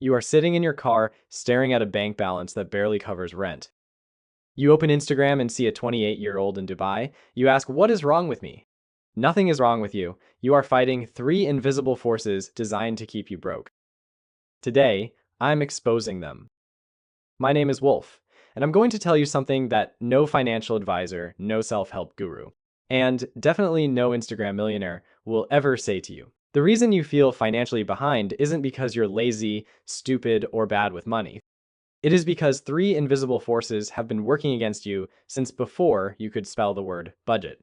You are sitting in your car, staring at a bank balance that barely covers rent. You open Instagram and see a 28-year-old in Dubai. You ask, what is wrong with me? Nothing is wrong with you. You are fighting three invisible forces designed to keep you broke. Today, I'm exposing them. My name is Wolf, and I'm going to tell you something that no financial advisor, no self-help guru, and definitely no Instagram millionaire will ever say to you. The reason you feel financially behind isn't because you're lazy, stupid, or bad with money. It is because three invisible forces have been working against you since before you could spell the word budget.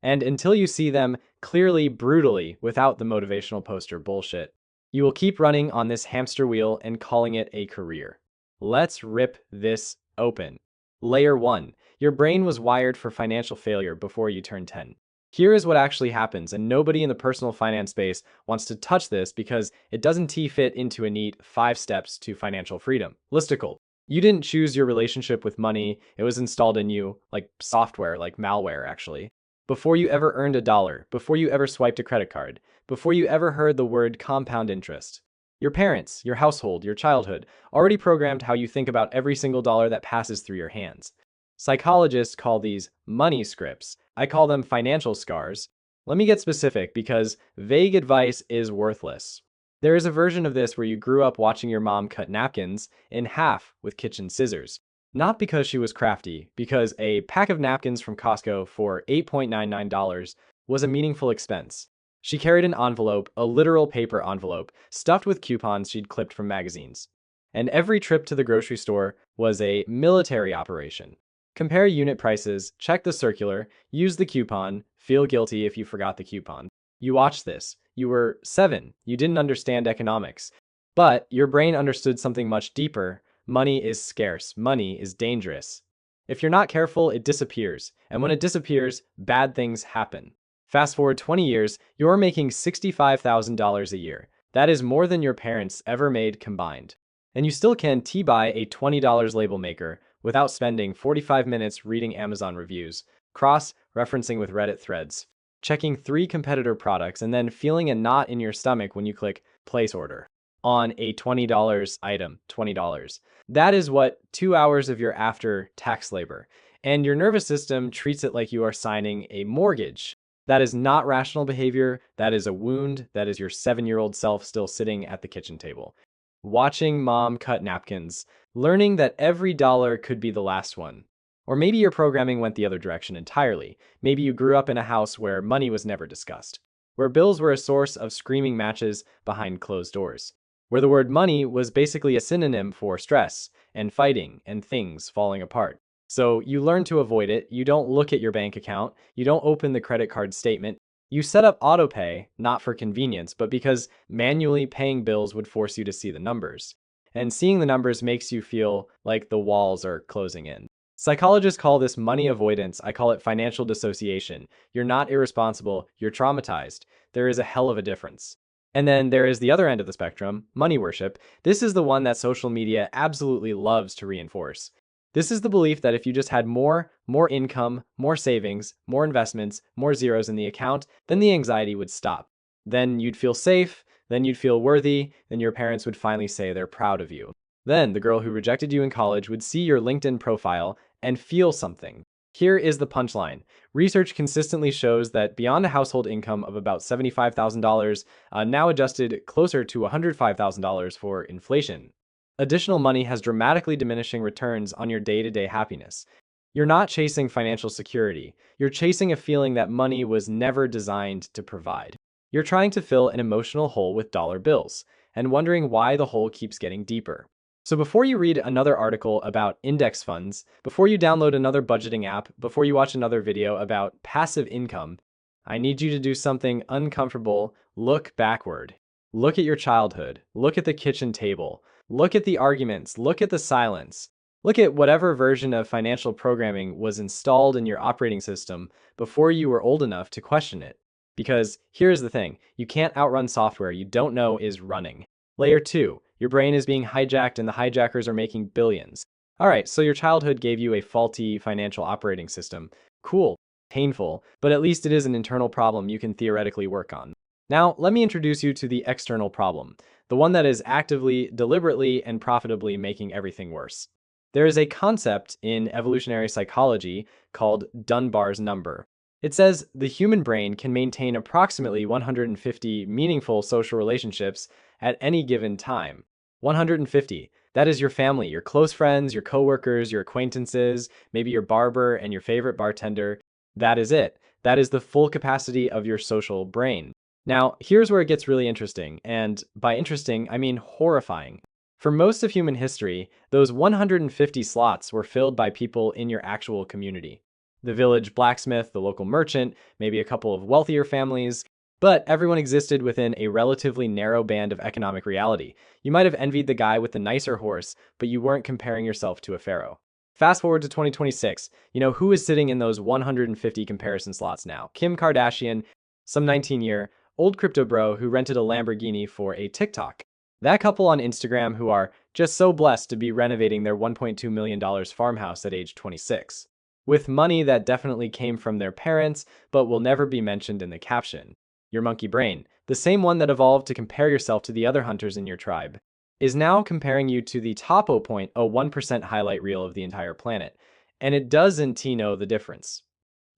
And until you see them clearly, brutally, without the motivational poster bullshit, you will keep running on this hamster wheel and calling it a career. Let's rip this open. Layer 1. Your brain was wired for financial failure before you turned 10. Here is what actually happens, and nobody in the personal finance space wants to touch this because it doesn't fit into a neat 5 steps to financial freedom. Listicle. You didn't choose your relationship with money, it was installed in you, like software, like malware actually. Before you ever earned a dollar, before you ever swiped a credit card, before you ever heard the word compound interest. Your parents, your household, your childhood already programmed how you think about every single dollar that passes through your hands. Psychologists call these money scripts. I call them financial scars. Let me get specific because vague advice is worthless. There is a version of this where you grew up watching your mom cut napkins in half with kitchen scissors. Not because she was crafty, because a pack of napkins from Costco for $8.99 was a meaningful expense. She carried an envelope, a literal paper envelope, stuffed with coupons she'd clipped from magazines. And every trip to the grocery store was a military operation. Compare unit prices, check the circular, use the coupon, feel guilty if you forgot the coupon. You watched this. You were 7. You didn't understand economics. But your brain understood something much deeper. Money is scarce. Money is dangerous. If you're not careful, it disappears. And when it disappears, bad things happen. Fast forward 20 years, you're making $65,000 a year. That is more than your parents ever made combined. And you still can buy a $20 label maker without spending 45 minutes reading Amazon reviews, cross-referencing with Reddit threads, checking 3 competitor products, and then feeling a knot in your stomach when you click place order on a $20 item, $20. That is what 2 hours of your after-tax labor. And your nervous system treats it like you are signing a mortgage. That is not rational behavior. That is a wound. That is your 7-year-old self still sitting at the kitchen table, watching mom cut napkins, learning that every dollar could be the last one. Or maybe your programming went the other direction entirely. Maybe you grew up in a house where money was never discussed, where bills were a source of screaming matches behind closed doors, where the word money was basically a synonym for stress and fighting and things falling apart. So you learn to avoid it. You don't look at your bank account. You don't open the credit card statement. You set up autopay, not for convenience, but because manually paying bills would force you to see the numbers. And seeing the numbers makes you feel like the walls are closing in. Psychologists call this money avoidance. I call it financial dissociation. You're not irresponsible, you're traumatized. There is a hell of a difference. And then there is the other end of the spectrum, money worship. This is the one that social media absolutely loves to reinforce. This is the belief that if you just had more income, more savings, more investments, more zeros in the account, then the anxiety would stop. Then you'd feel safe, then you'd feel worthy, then your parents would finally say they're proud of you. Then the girl who rejected you in college would see your LinkedIn profile and feel something. Here is the punchline. Research consistently shows that beyond a household income of about $75,000, now adjusted closer to $105,000 for inflation, additional money has dramatically diminishing returns on your day-to-day happiness. You're not chasing financial security. You're chasing a feeling that money was never designed to provide. You're trying to fill an emotional hole with dollar bills and wondering why the hole keeps getting deeper. So before you read another article about index funds, before you download another budgeting app, before you watch another video about passive income, I need you to do something uncomfortable. Look backward. Look at your childhood. Look at the kitchen table. Look at the arguments. Look at the silence. Look at whatever version of financial programming was installed in your operating system before you were old enough to question it. Because here's the thing, you can't outrun software you don't know is running. Layer 2, your brain is being hijacked and the hijackers are making billions. Alright, so your childhood gave you a faulty financial operating system. Cool, painful, but at least it is an internal problem you can theoretically work on. Now, let me introduce you to the external problem, the one that is actively, deliberately, and profitably making everything worse. There is a concept in evolutionary psychology called Dunbar's number. It says the human brain can maintain approximately 150 meaningful social relationships at any given time. 150. That is your family, your close friends, your coworkers, your acquaintances, maybe your barber and your favorite bartender. That is it. That is the full capacity of your social brain. Now, here's where it gets really interesting, and by interesting, I mean horrifying. For most of human history, those 150 slots were filled by people in your actual community. The village blacksmith, the local merchant, maybe a couple of wealthier families, but everyone existed within a relatively narrow band of economic reality. You might have envied the guy with the nicer horse, but you weren't comparing yourself to a pharaoh. Fast forward to 2026, who is sitting in those 150 comparison slots now? Kim Kardashian, some 19-year-old crypto bro who rented a Lamborghini for a TikTok. That couple on Instagram who are just so blessed to be renovating their $1.2 million farmhouse at age 26. With money that definitely came from their parents, but will never be mentioned in the caption. Your monkey brain, the same one that evolved to compare yourself to the other hunters in your tribe, is now comparing you to the top 0.01% highlight reel of the entire planet. And it doesn't know the difference.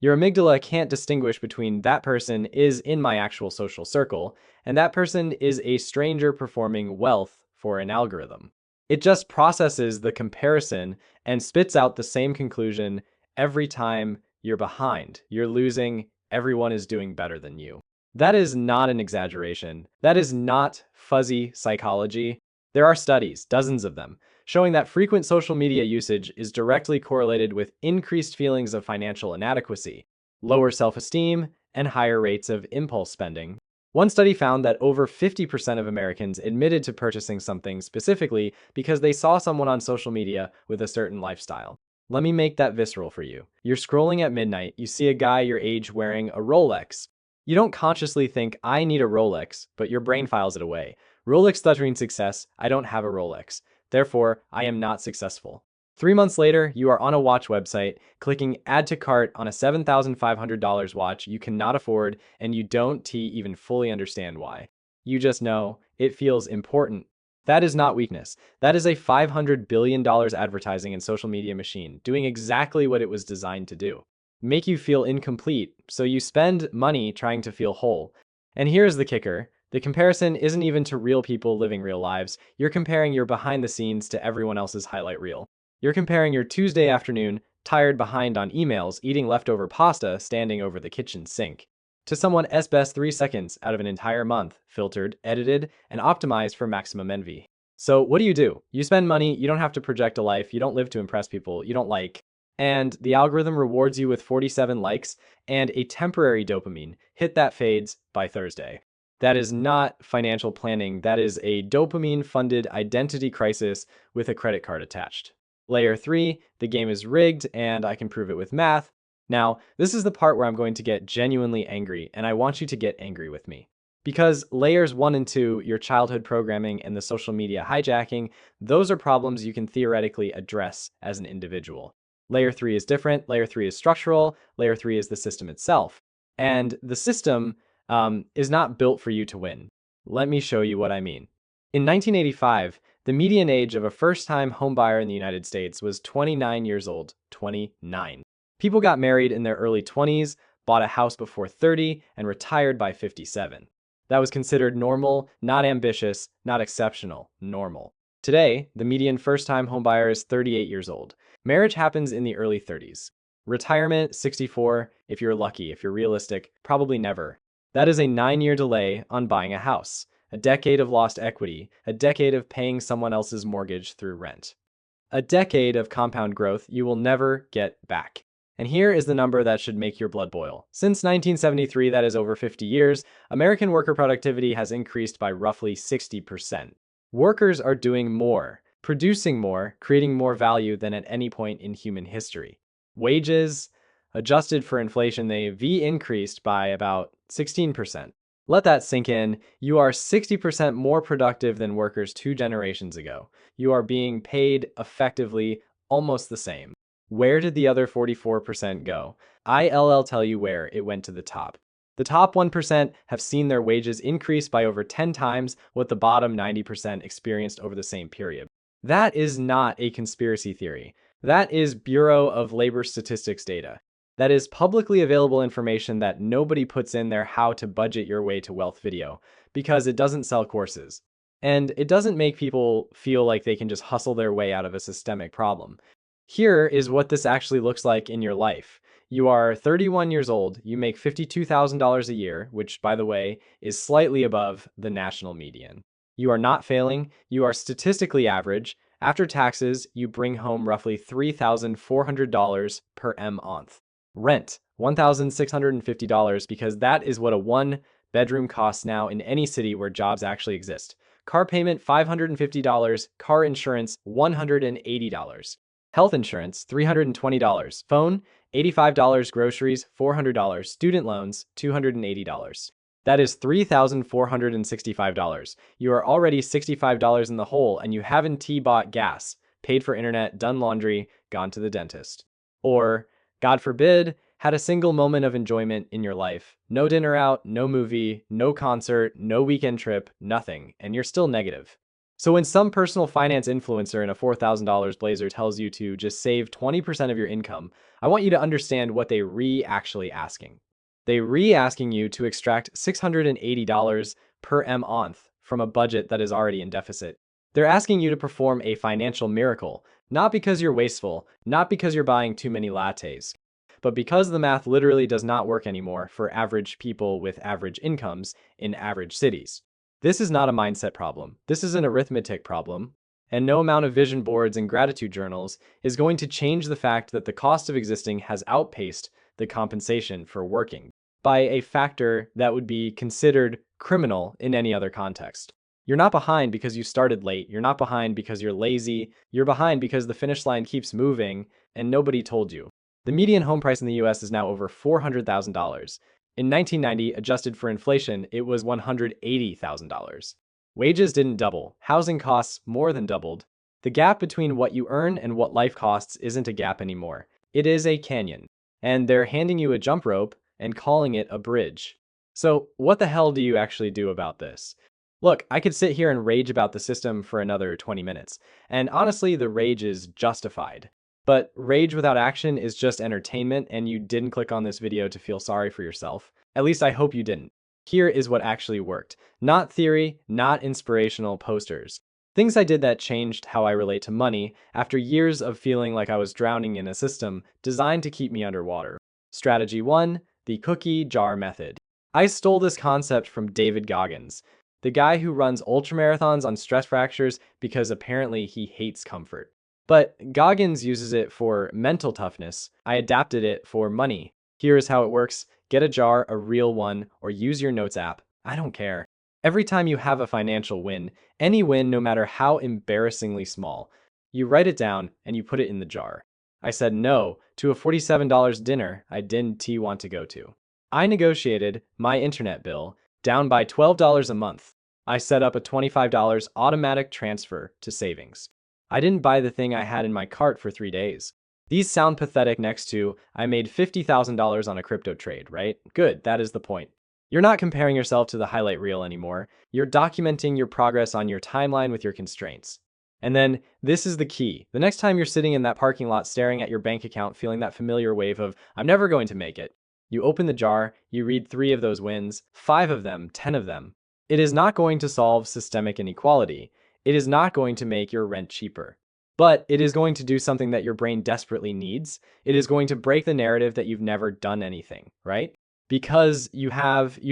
Your amygdala can't distinguish between that person is in my actual social circle and that person is a stranger performing wealth for an algorithm. It just processes the comparison and spits out the same conclusion every time. You're behind, you're losing, everyone is doing better than you. That is not an exaggeration. That is not fuzzy psychology. There are studies, dozens of them, showing that frequent social media usage is directly correlated with increased feelings of financial inadequacy, lower self-esteem, and higher rates of impulse spending. One study found that over 50% of Americans admitted to purchasing something specifically because they saw someone on social media with a certain lifestyle. Let me make that visceral for you. You're scrolling at midnight, you see a guy your age wearing a Rolex. You don't consciously think, I need a Rolex, but your brain files it away. Rolex threatening success, I don't have a Rolex. Therefore, I am not successful. 3 months later, you are on a watch website, clicking add to cart on a $7,500 watch you cannot afford, and you don't even fully understand why. You just know it feels important. That is not weakness. That is a $500 billion advertising and social media machine doing exactly what it was designed to do. Make you feel incomplete, so you spend money trying to feel whole. And here's the kicker. The comparison isn't even to real people living real lives. You're comparing your behind the scenes to everyone else's highlight reel. You're comparing your Tuesday afternoon, tired behind on emails, eating leftover pasta, standing over the kitchen sink, to someone's best 3 seconds out of an entire month, filtered, edited, and optimized for maximum envy. So what do? You spend money, you don't have to project a life, you don't live to impress people you don't like, and the algorithm rewards you with 47 likes and a temporary dopamine hit that fades by Thursday. That is not financial planning. That is a dopamine-funded identity crisis with a credit card attached. Layer 3, the game is rigged and I can prove it with math. Now, this is the part where I'm going to get genuinely angry, and I want you to get angry with me. Because layers 1 and 2, your childhood programming and the social media hijacking, those are problems you can theoretically address as an individual. Layer 3 is different, layer 3 is structural, layer 3 is the system itself. And the system is not built for you to win. Let me show you what I mean. In 1985, the median age of a first-time homebuyer in the United States was 29 years old. 29. People got married in their early 20s, bought a house before 30, and retired by 57. That was considered normal, not ambitious, not exceptional, normal. Today, the median first-time homebuyer is 38 years old. Marriage happens in the early 30s. Retirement, 64, if you're lucky, if you're realistic, probably never. That is a 9-year delay on buying a house, a decade of lost equity, a decade of paying someone else's mortgage through rent. A decade of compound growth you will never get back. And here is the number that should make your blood boil. Since 1973, that is over 50 years, American worker productivity has increased by roughly 60%. Workers are doing more, producing more, creating more value than at any point in human history. Wages, adjusted for inflation, they've increased by about 16%. Let that sink in. You are 60% more productive than workers 2 generations ago. You are being paid effectively almost the same. Where did the other 44% go? I'll tell you where it went to the top. The top 1% have seen their wages increase by over 10 times what the bottom 90% experienced over the same period. That is not a conspiracy theory. That is Bureau of Labor Statistics data. That is publicly available information that nobody puts in their How to Budget Your Way to Wealth video because it doesn't sell courses. And it doesn't make people feel like they can just hustle their way out of a systemic problem. Here is what this actually looks like in your life. You are 31 years old, you make $52,000 a year, which, by the way, is slightly above the national median. You are not failing, you are statistically average. After taxes, you bring home roughly $3,400 per month. Rent, $1,650 because that is what a one-bedroom costs now in any city where jobs actually exist. Car payment, $550. Car insurance, $180. Health insurance, $320. Phone, $85. Groceries, $400. Student loans, $280. That is $3,465. You are already $65 in the hole and you haven't bought gas, paid for internet, done laundry, gone to the dentist. Or, God forbid, had a single moment of enjoyment in your life. No dinner out, no movie, no concert, no weekend trip, nothing, and you're still negative. So when some personal finance influencer in a $4,000 blazer tells you to just save 20% of your income, I want you to understand what they actually asking. They asking you to extract $680 per month from a budget that is already in deficit. They're asking you to perform a financial miracle, not because you're wasteful, not because you're buying too many lattes, but because the math literally does not work anymore for average people with average incomes in average cities. This is not a mindset problem. This is an arithmetic problem. And no amount of vision boards and gratitude journals is going to change the fact that the cost of existing has outpaced the compensation for working by a factor that would be considered criminal in any other context. You're not behind because you started late. You're not behind because you're lazy. You're behind because the finish line keeps moving and nobody told you. The median home price in the US is now over $400,000. In 1990, adjusted for inflation, it was $180,000. Wages didn't double. Housing costs more than doubled. The gap between what you earn and what life costs isn't a gap anymore. It is a canyon. And they're handing you a jump rope and calling it a bridge. So what the hell do you actually do about this? Look, I could sit here and rage about the system for another 20 minutes. And honestly, the rage is justified. But rage without action is just entertainment, and you didn't click on this video to feel sorry for yourself. At least I hope you didn't. Here is what actually worked. Not theory, not inspirational posters. Things I did that changed how I relate to money after years of feeling like I was drowning in a system designed to keep me underwater. Strategy 1, the cookie jar method. I stole this concept from David Goggins, the guy who runs ultramarathons on stress fractures because apparently he hates comfort. But Goggins uses it for mental toughness. I adapted it for money. Here is how it works. Get a jar, a real one, or use your notes app. I don't care. Every time you have a financial win, any win, no matter how embarrassingly small, you write it down and you put it in the jar. I said no to a $47 dinner I didn't want to go to. I negotiated my internet bill down by $12 a month. I set up a $25 automatic transfer to savings. I didn't buy the thing I had in my cart for 3 days. These sound pathetic next to, I made $50,000 on a crypto trade, right? Good, that is the point. You're not comparing yourself to the highlight reel anymore. You're documenting your progress on your timeline with your constraints. And then, this is the key. The next time you're sitting in that parking lot staring at your bank account feeling that familiar wave of, I'm never going to make it, you open the jar, you read 3 of those wins, 5 of them, 10 of them. It is not going to solve systemic inequality. It is not going to make your rent cheaper. But it is going to do something that your brain desperately needs. It is going to break the narrative that you've never done anything, right? Because you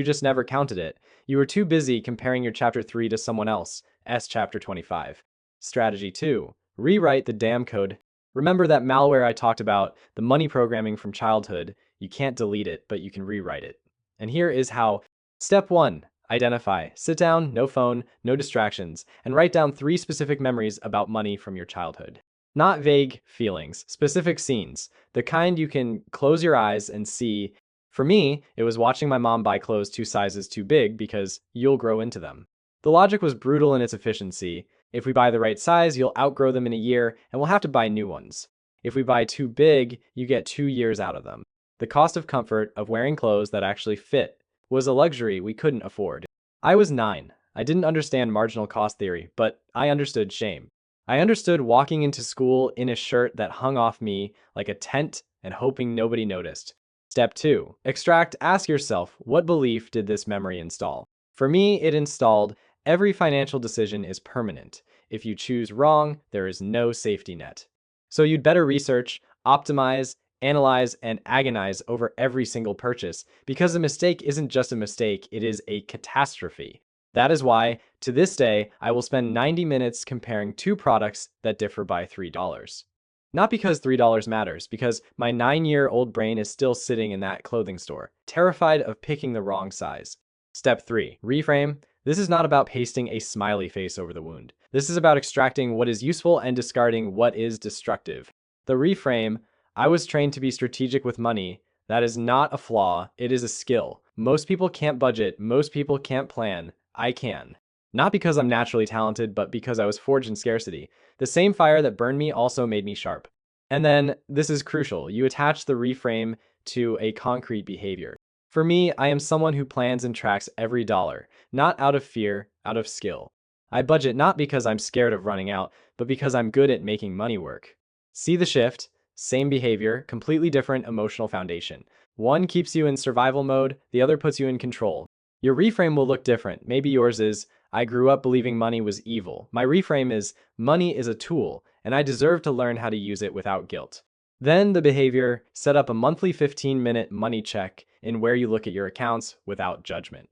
just never counted it. You were too busy comparing your chapter 3 to someone else's chapter 25. Strategy 2, rewrite the damn code. Remember that malware I talked about, the money programming from childhood. You can't delete it, but you can rewrite it. And here is how. Step 1, identify. Sit down, no phone, no distractions, and write down 3 specific memories about money from your childhood. Not vague feelings, specific scenes, the kind you can close your eyes and see. For me, it was watching my mom buy clothes 2 sizes too big because you'll grow into them. The logic was brutal in its efficiency. If we buy the right size, you'll outgrow them in a year and we'll have to buy new ones. If we buy too big, you get 2 years out of them. The cost of comfort of wearing clothes that actually fit was a luxury we couldn't afford. I was 9. I didn't understand marginal cost theory, but I understood shame. I understood walking into school in a shirt that hung off me like a tent and hoping nobody noticed. Step 2. Extract. Ask yourself, what belief did this memory install? For me, it installed every financial decision is permanent. If you choose wrong, there is no safety net. So you'd better research, optimize, analyze, and agonize over every single purchase, because a mistake isn't just a mistake, it is a catastrophe. That is why, to this day, I will spend 90 minutes comparing two products that differ by $3. Not because $3 matters, because my 9-year-old brain is still sitting in that clothing store, terrified of picking the wrong size. Step 3. Reframe. This is not about pasting a smiley face over the wound. This is about extracting what is useful and discarding what is destructive. The reframe. I was trained to be strategic with money. That is not a flaw, it is a skill. Most people can't budget, most people can't plan. I can. Not because I'm naturally talented, but because I was forged in scarcity. The same fire that burned me also made me sharp. And then, this is crucial, you attach the reframe to a concrete behavior. For me, I am someone who plans and tracks every dollar, not out of fear, out of skill. I budget not because I'm scared of running out, but because I'm good at making money work. See the shift? Same behavior, completely different emotional foundation. One keeps you in survival mode, the other puts you in control. Your reframe will look different. Maybe yours is, I grew up believing money was evil. My reframe is, money is a tool, and I deserve to learn how to use it without guilt. Then the behavior, set up a monthly 15-minute money check in where you look at your accounts without judgment.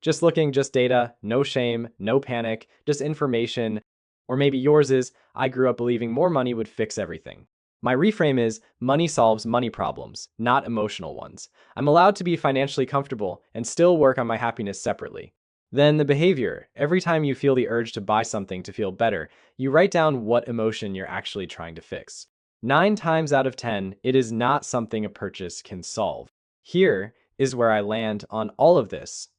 Just looking, just data, no shame, no panic, just information. Or maybe yours is, I grew up believing more money would fix everything. My reframe is, money solves money problems, not emotional ones. I'm allowed to be financially comfortable and still work on my happiness separately. Then the behavior. Every time you feel the urge to buy something to feel better, you write down what emotion you're actually trying to fix. 9 times out of 10, it is not something a purchase can solve. Here is where I land on all of this.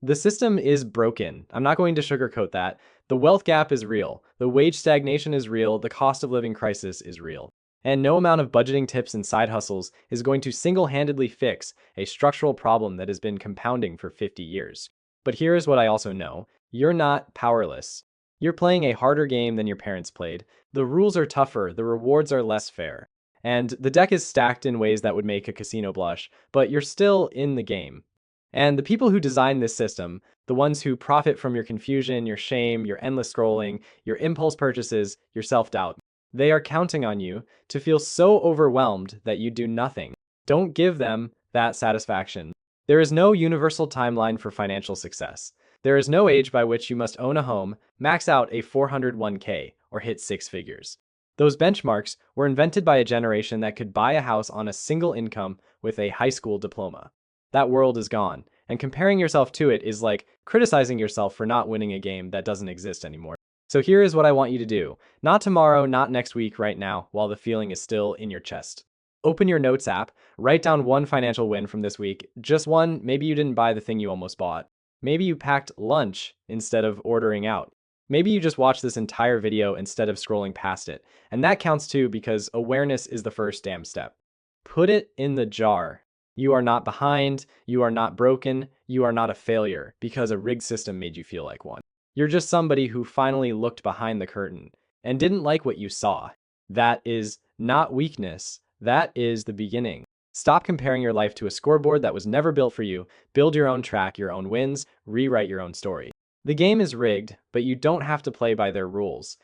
The system is broken. I'm not going to sugarcoat that. The wealth gap is real. The wage stagnation is real. The cost of living crisis is real. And no amount of budgeting tips and side hustles is going to single-handedly fix a structural problem that has been compounding for 50 years. But here is what I also know. You're not powerless. You're playing a harder game than your parents played. The rules are tougher, the rewards are less fair. And the deck is stacked in ways that would make a casino blush, but you're still in the game. And the people who design this system, the ones who profit from your confusion, your shame, your endless scrolling, your impulse purchases, your self-doubt, they are counting on you to feel so overwhelmed that you do nothing. Don't give them that satisfaction. There is no universal timeline for financial success. There is no age by which you must own a home, max out a 401k, or hit 6 figures. Those benchmarks were invented by a generation that could buy a house on a single income with a high school diploma. That world is gone, and comparing yourself to it is like criticizing yourself for not winning a game that doesn't exist anymore. So here is what I want you to do. Not tomorrow, not next week, right now, while the feeling is still in your chest. Open your notes app, write down one financial win from this week. Just one. Maybe you didn't buy the thing you almost bought. Maybe you packed lunch instead of ordering out. Maybe you just watched this entire video instead of scrolling past it. And that counts too, because awareness is the first damn step. Put it in the jar. You are not behind, you are not broken, you are not a failure because a rigged system made you feel like one. You're just somebody who finally looked behind the curtain and didn't like what you saw. That is not weakness, that is the beginning. Stop comparing your life to a scoreboard that was never built for you. Build your own track, your own wins, rewrite your own story. The game is rigged, but you don't have to play by their rules.